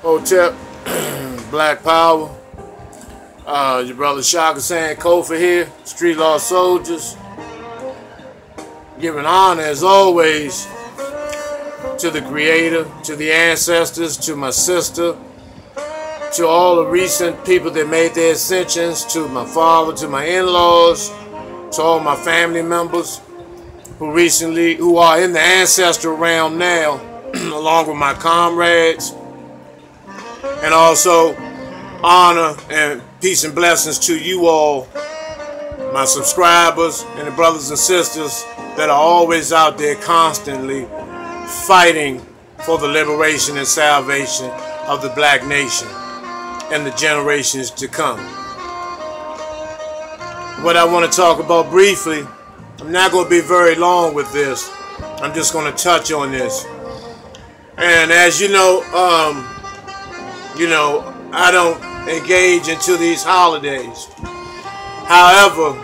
Hotel, Black Power. Your brother Shaka saying Kofi here, Street Law Soldiers. Giving honor as always to the Creator, to the ancestors, to my sister, to all the recent people that made their ascensions, to my father, to my in-laws, to all my family members who are in the ancestral realm now, along with my comrades, and also honor and peace and blessings to you all, my subscribers and the brothers and sisters that are always out there constantly fighting for the liberation and salvation of the black nation and the generations to come. What I want to talk about briefly, I'm not going to be very long with this. I'm just going to touch on this. And as you know, I don't engage into these holidays. However,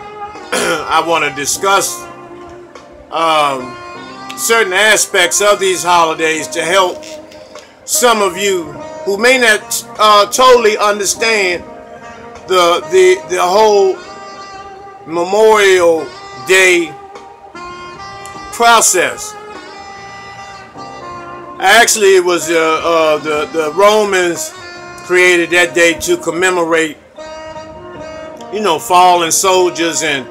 I want to discuss certain aspects of these holidays to help some of you who may not totally understand the whole Memorial Day process. Actually, it was the Romans created that day to commemorate, fallen soldiers and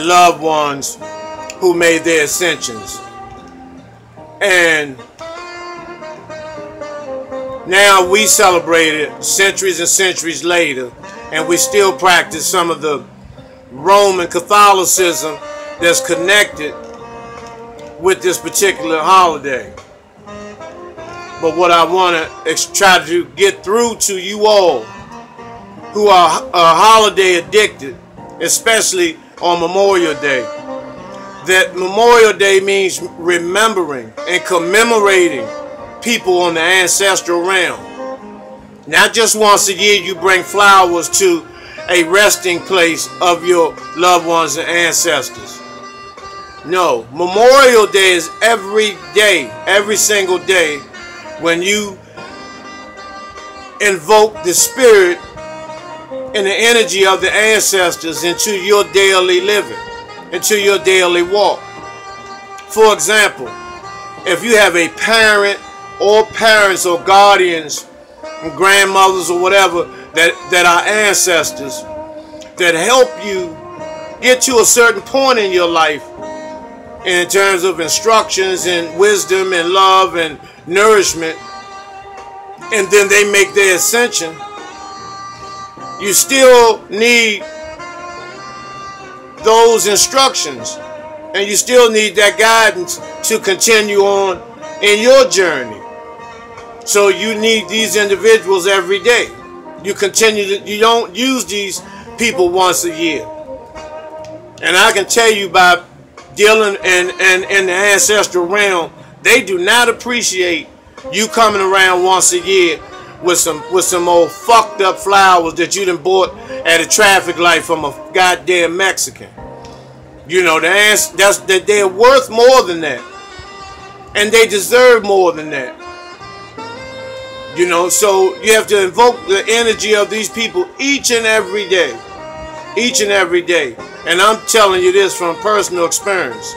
loved ones who made their ascensions. And now we celebrate it centuries and centuries later, and we still practice some of the Roman Catholicism that's connected with this particular holiday. But what I want to try to get through to you all who are holiday addicted, especially on Memorial Day, that Memorial Day means remembering and commemorating people on the ancestral realm. Not just once a year you bring flowers to a resting place of your loved ones and ancestors. No, Memorial Day is every day, every single day, when you invoke the spirit and the energy of the ancestors into your daily living, into your daily walk. For example, if you have a parent or parents or guardians and grandmothers or whatever that are ancestors that help you get to a certain point in your life in terms of instructions and wisdom and love and nourishment, and then they make their ascension, you still need those instructions and you still need that guidance to continue on in your journey. So you need these individuals every day. You don't use these people once a year. And I can tell you by dealing in the ancestral realm, they do not appreciate you coming around once a year with some old fucked up flowers that you done bought at a traffic light from a goddamn Mexican. That they're worth more than that, and they deserve more than that. So you have to invoke the energy of these people each and every day, each and every day. And I'm telling you this from personal experience.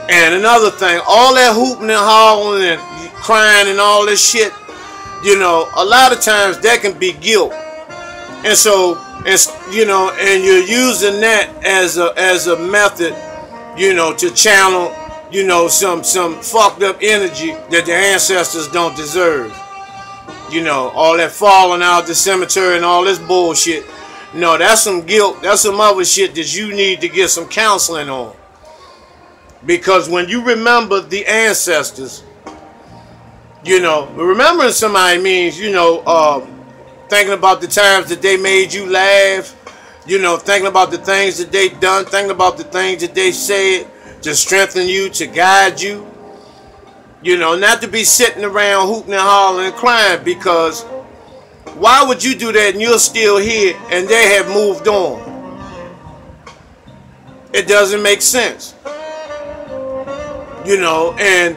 And another thing, all that hooping and hollering and crying and all this shit, a lot of times that can be guilt. And so, and you're using that as a method, to channel, some fucked up energy that the ancestors don't deserve. All that falling out the cemetery and all this bullshit. No, that's some guilt. That's some other shit that you need to get some counseling on. Because when you remember the ancestors, remembering somebody means, thinking about the times that they made you laugh, thinking about the things that they done, thinking about the things that they said to strengthen you, to guide you. Not to be sitting around hooting and hollering and crying, because why would you do that and you're still here and they have moved on? It doesn't make sense. And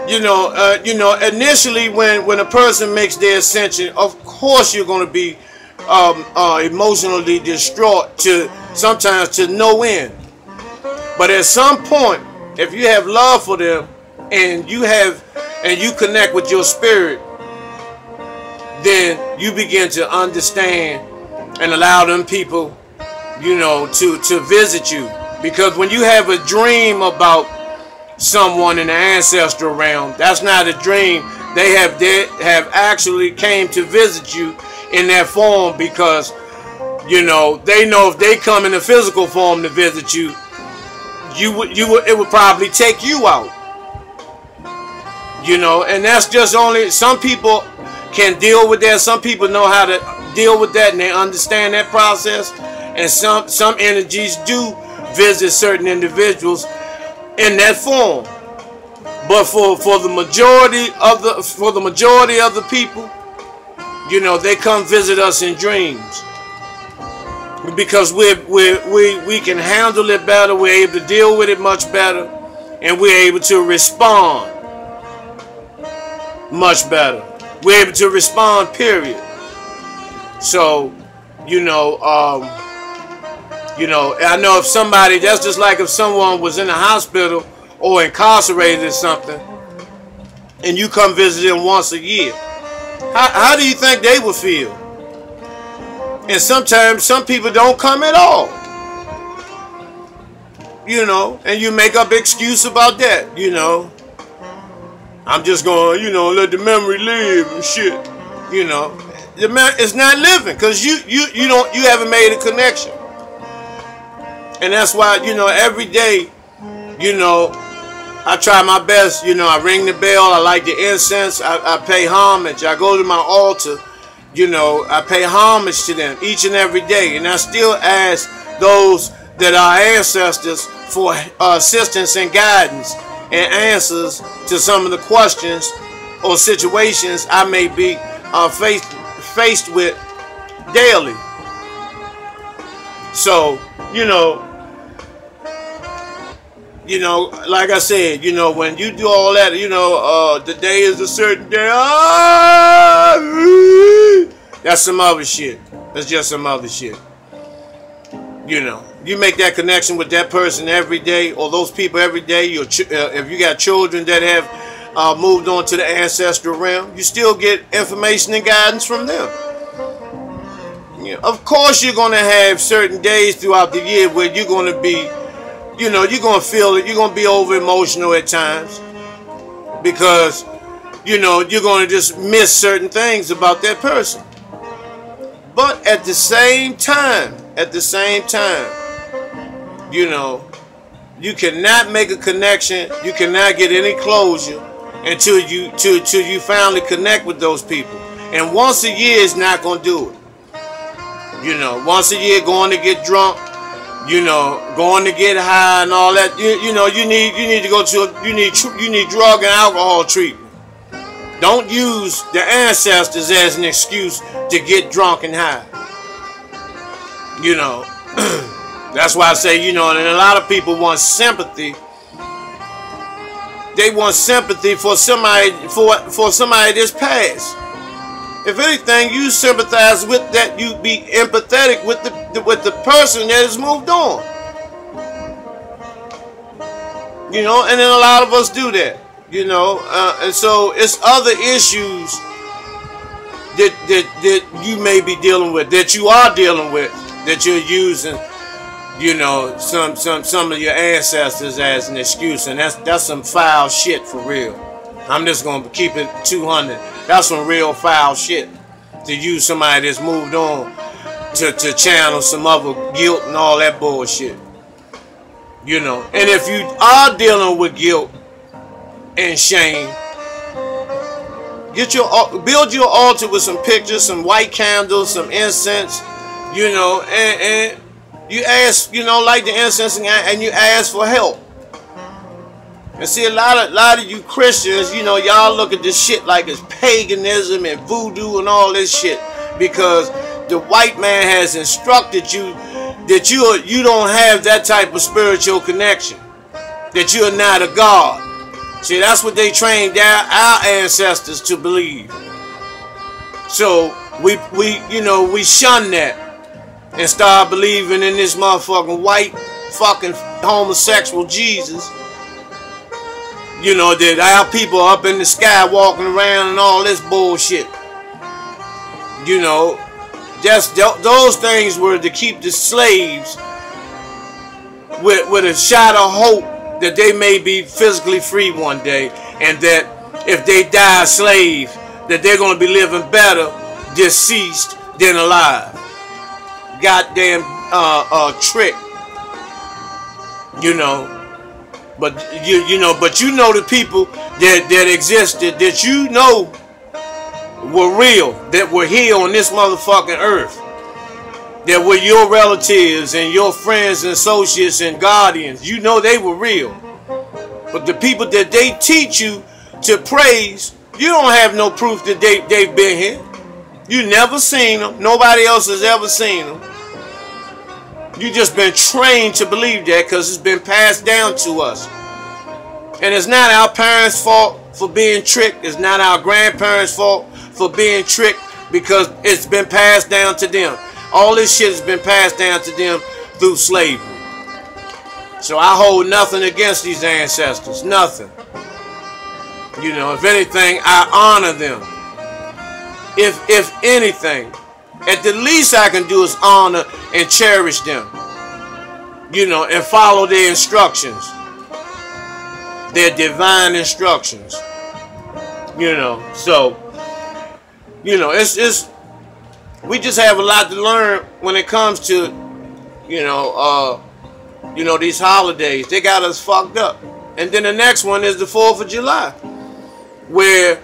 Initially when a person makes their ascension, of course you're going to be emotionally distraught to sometimes to no end. But at some point, if you have love for them and you connect with your spirit, then you begin to understand and allow them people, to visit you. Because when you have a dream about someone in the ancestral realm, that's not a dream. They have actually came to visit you in that form, because they know if they come in a physical form to visit you, it would probably take you out. And that's just only some people can deal with that. Some people know how to deal with that and they understand that process. And some energies do visit certain individuals in that form. But for the majority of the people, they come visit us in dreams, because we can handle it better. We're able to deal with it much better, and we're able to respond much better. We're able to respond, period. So, I know if somebody, that's just like if someone was in a hospital or incarcerated or something, and you come visit them once a year. How do you think they would feel? And sometimes some people don't come at all. And you make up excuse about that, I'm just going, let the memory live and shit. It's not living, because you haven't made a connection. And that's why, every day, I try my best. I ring the bell. I light the incense. I pay homage. I go to my altar. I pay homage to them each and every day. And I still ask those that are ancestors for assistance and guidance and answers to some of the questions or situations I may be faced with daily. So, like I said, when you do all that, the day is a certain day. That's some other shit. That's just some other shit. You make that connection with that person every day, or those people every day. If you got children that have moved on to the ancestral realm, you still get information and guidance from them. Of course, you're going to have certain days throughout the year where you're going to be, you're going to feel it. You're going to be over emotional at times, because, you're going to just miss certain things about that person. But at the same time, you cannot make a connection. You cannot get any closure until you finally connect with those people. And once a year is not going to do it. Once a year, going to get drunk, going to get high and all that. You need to go to you need drug and alcohol treatment. Don't use the ancestors as an excuse to get drunk and high. That's why I say, and a lot of people want sympathy. They want sympathy for somebody that's passed. If anything, you sympathize with that. You be empathetic with the person that has moved on. And then a lot of us do that. And so it's other issues that you may be dealing with, that you are dealing with, that you're using, some of your ancestors as an excuse, and that's some foul shit for real. I'm just gonna keep it 200. That's some real foul shit, to use somebody that's moved on to channel some other guilt and all that bullshit. And if you are dealing with guilt and shame, build your altar with some pictures, some white candles, some incense, and you ask, light the incense, and you ask for help. And see, a lot of you Christians, y'all look at this shit like it's paganism and voodoo and all this shit, because the white man has instructed you that you don't have that type of spiritual connection, that you're not a god. See, that's what they trained our ancestors to believe. So we shun that and start believing in this motherfucking white fucking homosexual Jesus. You know, that our people up in the sky walking around and all this bullshit. You know, just those things were to keep the slaves with a shot of hope that they may be physically free one day, and that if they die a slave, that they're going to be living better deceased than alive. Goddamn trick. You know. But but you know the people that existed, that you know were real, that were here on this motherfucking earth, that were your relatives and your friends and associates and guardians. You know they were real. But the people that they teach you to praise, you don't have no proof that they've been here. You never seen them. Nobody else has ever seen them. You just been trained to believe that because it's been passed down to us. And it's not our parents' fault for being tricked. It's not our grandparents' fault for being tricked, because it's been passed down to them. All this shit has been passed down to them through slavery. So I hold nothing against these ancestors. Nothing. You know, if anything, I honor them. If anything, at the least I can do is honor and cherish them. You know, and follow their instructions. Their divine instructions. You know, so, you know, we just have a lot to learn when it comes to, you know, these holidays. They got us fucked up. And then the next one is the 4th of July, where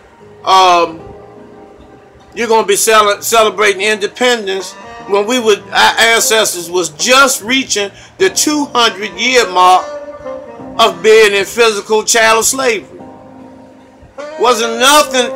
you're going to be celebrating independence when our ancestors was just reaching the 200-year mark of being in physical chattel slavery. Wasn't nothing,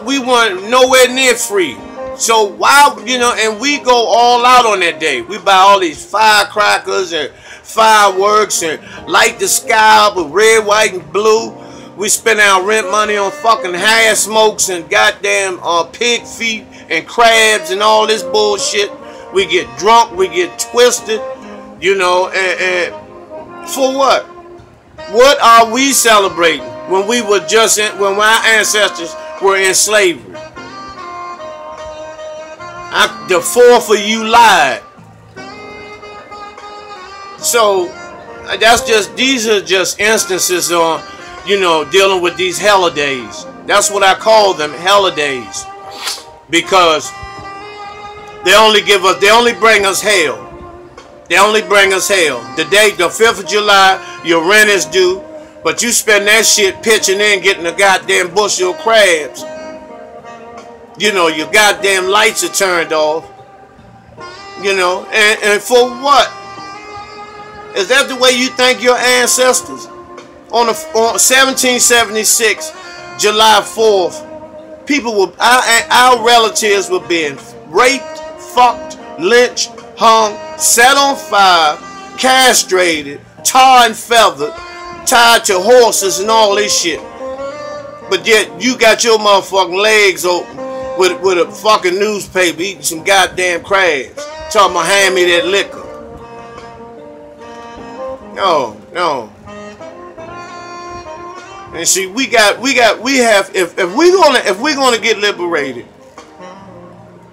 we weren't nowhere near free. So why, you know, and we go all out on that day. We buy all these firecrackers and fireworks and light the sky up with red, white, and blue. We spend our rent money on fucking hash smokes and goddamn pig feet and crabs and all this bullshit. We get drunk, we get twisted, you know, and for what? What are we celebrating when we were when our ancestors were in slavery? The 4th of July. So these are just instances on, you know, dealing with these Helladays. That's what I call them, Helladays, because they only bring us hell. They only bring us hell. The 5th of July, your rent is due, but you spend that shit pitching in, getting a goddamn bushel of crabs. You know, your goddamn lights are turned off. You know, and for what? Is that the way you thank your ancestors? On 1776, July 4th, our relatives were being raped, fucked, lynched, hung, set on fire, castrated, tarred and feathered, tied to horses and all this shit. But yet you got your motherfucking legs open with a fucking newspaper eating some goddamn crabs. Talking about hand me that liquor. No. And see, we have if we're gonna get liberated,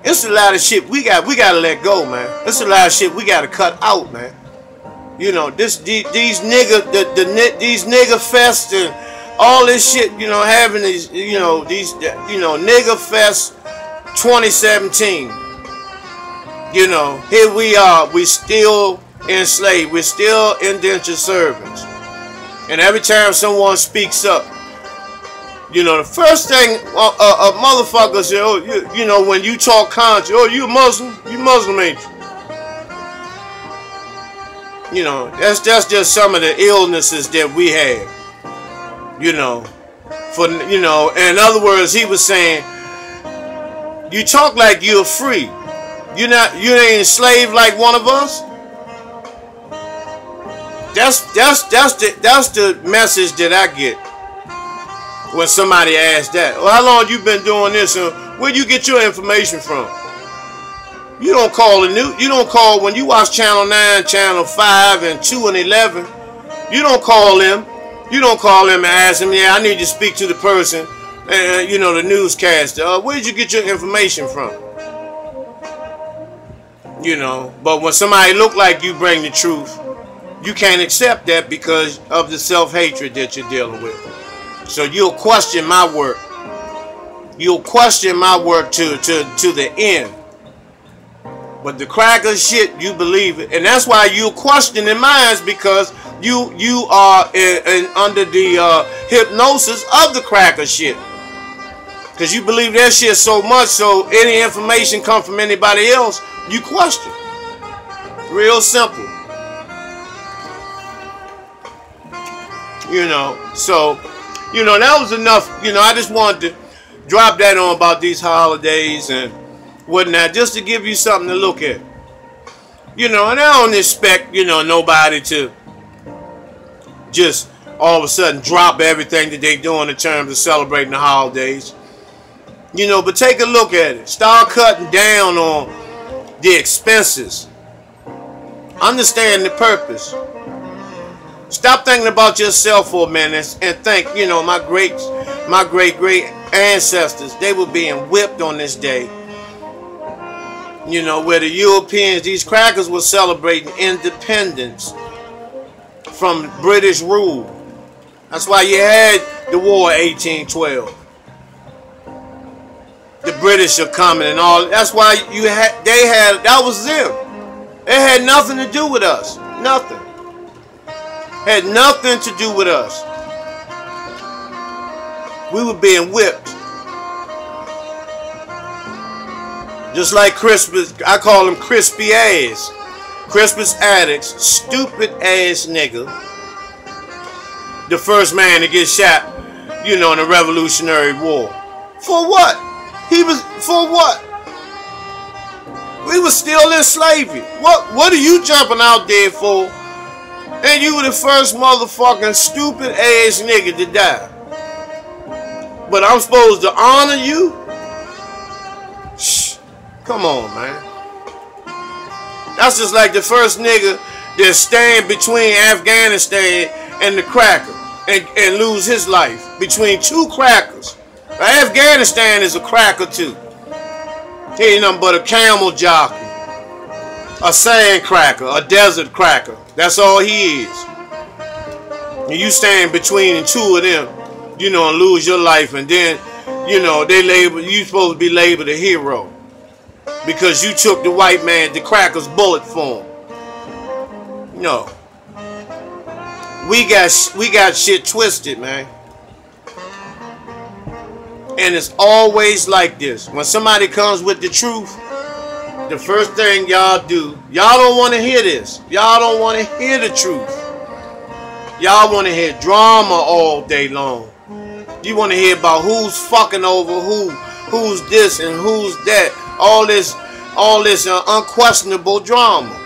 it's a lot of shit we gotta let go, man. It's a lot of shit we gotta cut out, man. You know, these nigga fests and all this shit, you know, having these, nigga fest 2017. You know, here we are, we still enslaved, we're still indentured servants. And every time someone speaks up, you know, the first thing a motherfucker say, oh, you know, when you talk conscience, oh, you Muslim? You Muslim, ain't you? You know, that's just some of the illnesses that we have. You know, in other words, he was saying, you talk like you're free. You ain't enslaved like one of us. That's the message that I get. When somebody asks that, well, how long you been doing this, and where you get your information from? You don't call the news. You don't call when you watch Channel 9, Channel 5, and 2 and 11. You don't call them. You don't call them and ask them, yeah, I need to speak to the person, you know, the newscaster. Where did you get your information from? You know, but when somebody look like you bring the truth, you can't accept that because of the self-hatred that you're dealing with. So you'll question my work. You'll question my work to the end. But the cracker shit, you believe it. And that's why you're questioning minds, because you are under the hypnosis of the cracker shit. Because you believe that shit so much, so any information come from anybody else, you question. Real simple. You know, so, you know, that was enough. You know, I just wanted to drop that on about these holidays and whatnot, just to give you something to look at. You know, and I don't expect, you know, nobody to just all of a sudden drop everything that they doing in terms of celebrating the holidays. You know, but take a look at it. Start cutting down on the expenses. Understand the purpose. Stop thinking about yourself for a minute and think, you know, my great ancestors, they were being whipped on this day. You know, where the Europeans, these crackers were celebrating independence from British rule. That's why you had the war of 1812. The British are coming and all. That's why that was them. It had nothing to do with us. Nothing. Had nothing to do with us. We were being whipped. Just like Christmas, I call them crispy ass. Christmas addicts, stupid ass nigga. The first man to get shot, you know, in the Revolutionary War. For what? For what? We were still in slavery. What are you jumping out there for? And you were the first motherfucking stupid ass nigga to die. But I'm supposed to honor you? Shh. Come on, man. That's just like the first nigga that stand between Afghanistan and the cracker and lose his life between two crackers. Now, Afghanistan is a cracker too. He ain't nothing but a camel jockey, a sand cracker, a desert cracker. That's all he is. And you stand between the two of them, you know, and lose your life, and then, you know, you supposed to be labeled a hero because you took the white man, the cracker's bullet for him. No. We got shit twisted, man. And it's always like this. When somebody comes with the truth, the first thing y'all do, y'all don't want to hear this. Y'all don't want to hear the truth. Y'all want to hear drama all day long. You want to hear about who's fucking over who's this and who's that. All this unquestionable drama.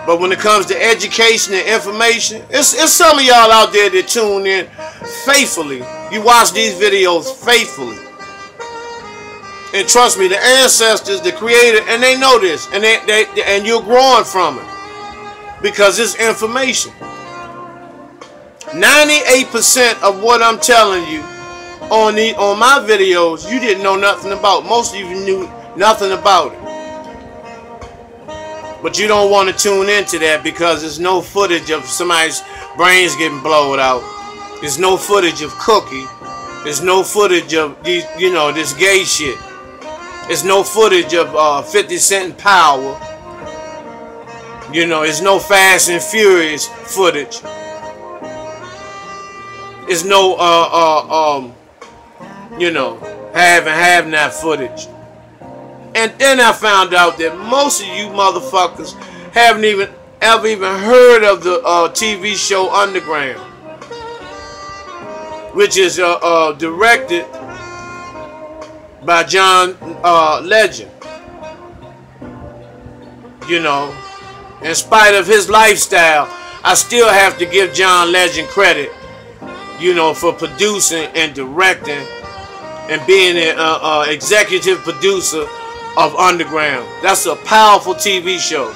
But when it comes to education and information, it's some of y'all out there that tune in faithfully. You watch these videos faithfully. And trust me, the ancestors, the creator, and they know this. And and you're growing from it. Because it's information. 98% of what I'm telling you on my videos, you didn't know nothing about. Most of you knew nothing about it. But you don't want to tune into that because there's no footage of somebody's brains getting blown out. There's no footage of Cookie. There's no footage of these, you know, this gay shit. There's no footage of 50 Cent Power. You know, there's no Fast and Furious footage. There's no you know, have not footage. And then I found out that most of you motherfuckers haven't ever even heard of the TV show Underground, which is directed by John Legend. You know, in spite of his lifestyle, I still have to give John Legend credit. you know, for producing and directing and being an executive producer of Underground. That's a powerful TV show.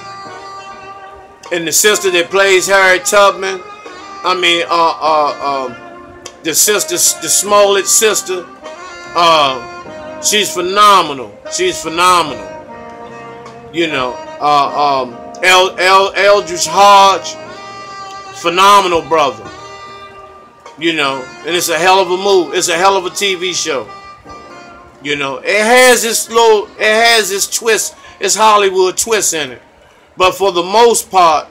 And the sister that plays Harriet Tubman, I mean, the sister, the Smollett sister, she's phenomenal. She's phenomenal. You know, Eldridge Hodge, phenomenal brother. You know, and it's a hell of a move. It's a hell of a TV show. You know, it has its twist, its Hollywood twist in it. But for the most part,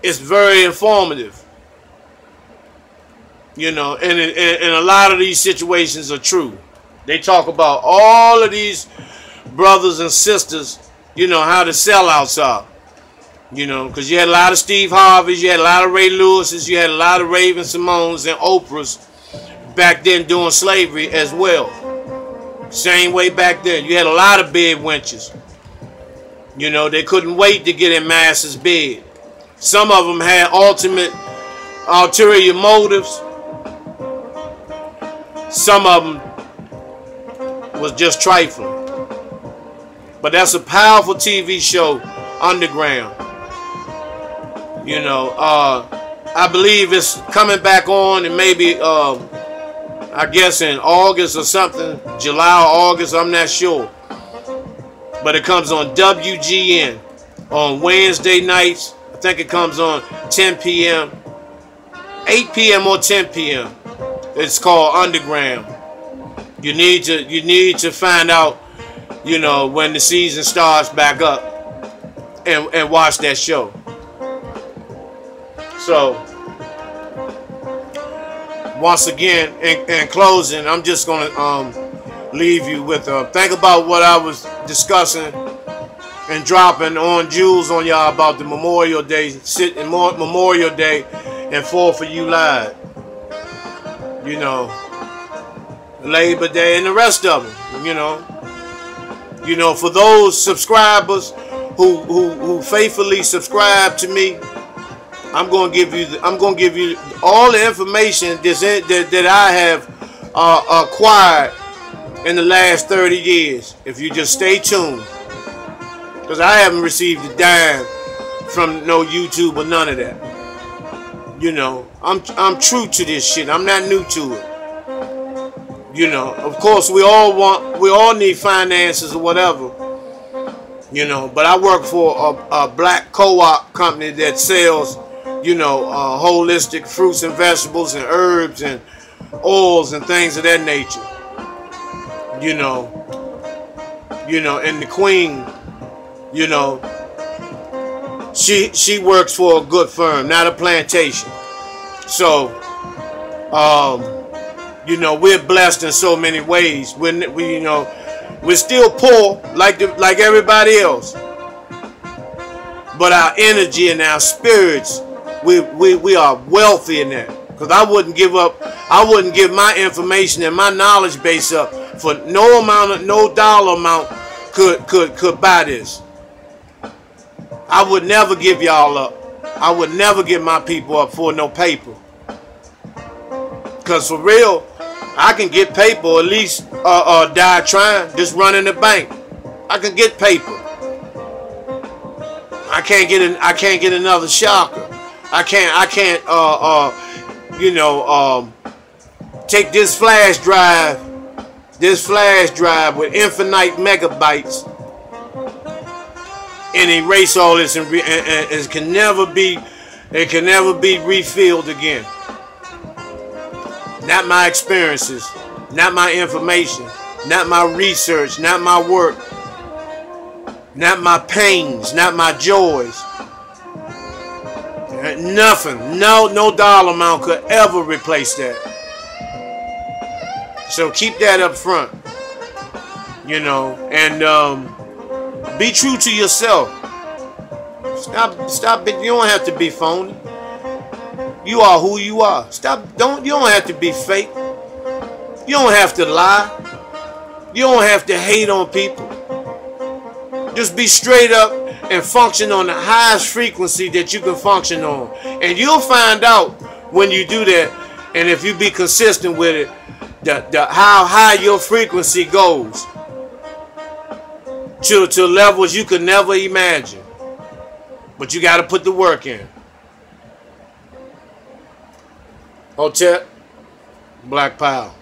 it's very informative. You know, and a lot of these situations are true. They talk about all of these brothers and sisters, you know, how the sellouts are. You know, because you had a lot of Steve Harveys, you had a lot of Ray Lewises, you had a lot of Raven Simones and Oprahs back then doing slavery as well. Same way back then. You had a lot of bed wenches. You know, they couldn't wait to get in Master's bed. Some of them had ulterior motives. Some of them was just trifling. But that's a powerful TV show, Underground. You know, I believe it's coming back on, and maybe, I guess in August or something, July or August, I'm not sure. But it comes on WGN on Wednesday nights. I think it comes on 10 p.m., 8 p.m. or 10 p.m. It's called Underground. You need to find out, you know, when the season starts back up and watch that show. So, once again, in closing, I'm just going to leave you with, think about what I was discussing and dropping on jewels on y'all about the Memorial Day, Memorial Day and 4th of July. You know, Labor Day and the rest of them, you know. You know, for those subscribers who faithfully subscribe to me, I'm going to give you all the information that I have acquired in the last 30 years. If you just stay tuned, because I haven't received a dime from no YouTube or none of that. You know, I'm true to this shit. I'm not new to it. You know, of course we all need finances or whatever. You know, but I work for a black co-op company that sells, you know, holistic fruits and vegetables and herbs and oils and things of that nature. You know, and the queen, you know, she works for a good firm, not a plantation. So, you know, we're blessed in so many ways. You know, we're still poor like everybody else, but our energy and our spirits, we are wealthy in that. Because I wouldn't give my information and my knowledge base up for no dollar amount could buy this. I would never give y'all up. I would never give my people up for no paper. Because for real, I can get paper, or at least die trying, just running the bank. I can get paper. I can't get another shocker. I can't you know, take this flash drive with infinite megabytes and erase all this, and it can never be refilled again. Not my experiences, not my information, not my research, not my work, not my pains, not my joys. Nothing, no dollar amount could ever replace that. So keep that up front, you know, and be true to yourself. Stop. You don't have to be phony. You are who you are. You don't have to be fake. You don't have to lie. You don't have to hate on people. Just be straight up and function on the highest frequency that you can function on. And you'll find out when you do that, And if you be consistent with it, how high your frequency goes to levels you could never imagine. But you got to put the work in. Hotep, Black Power.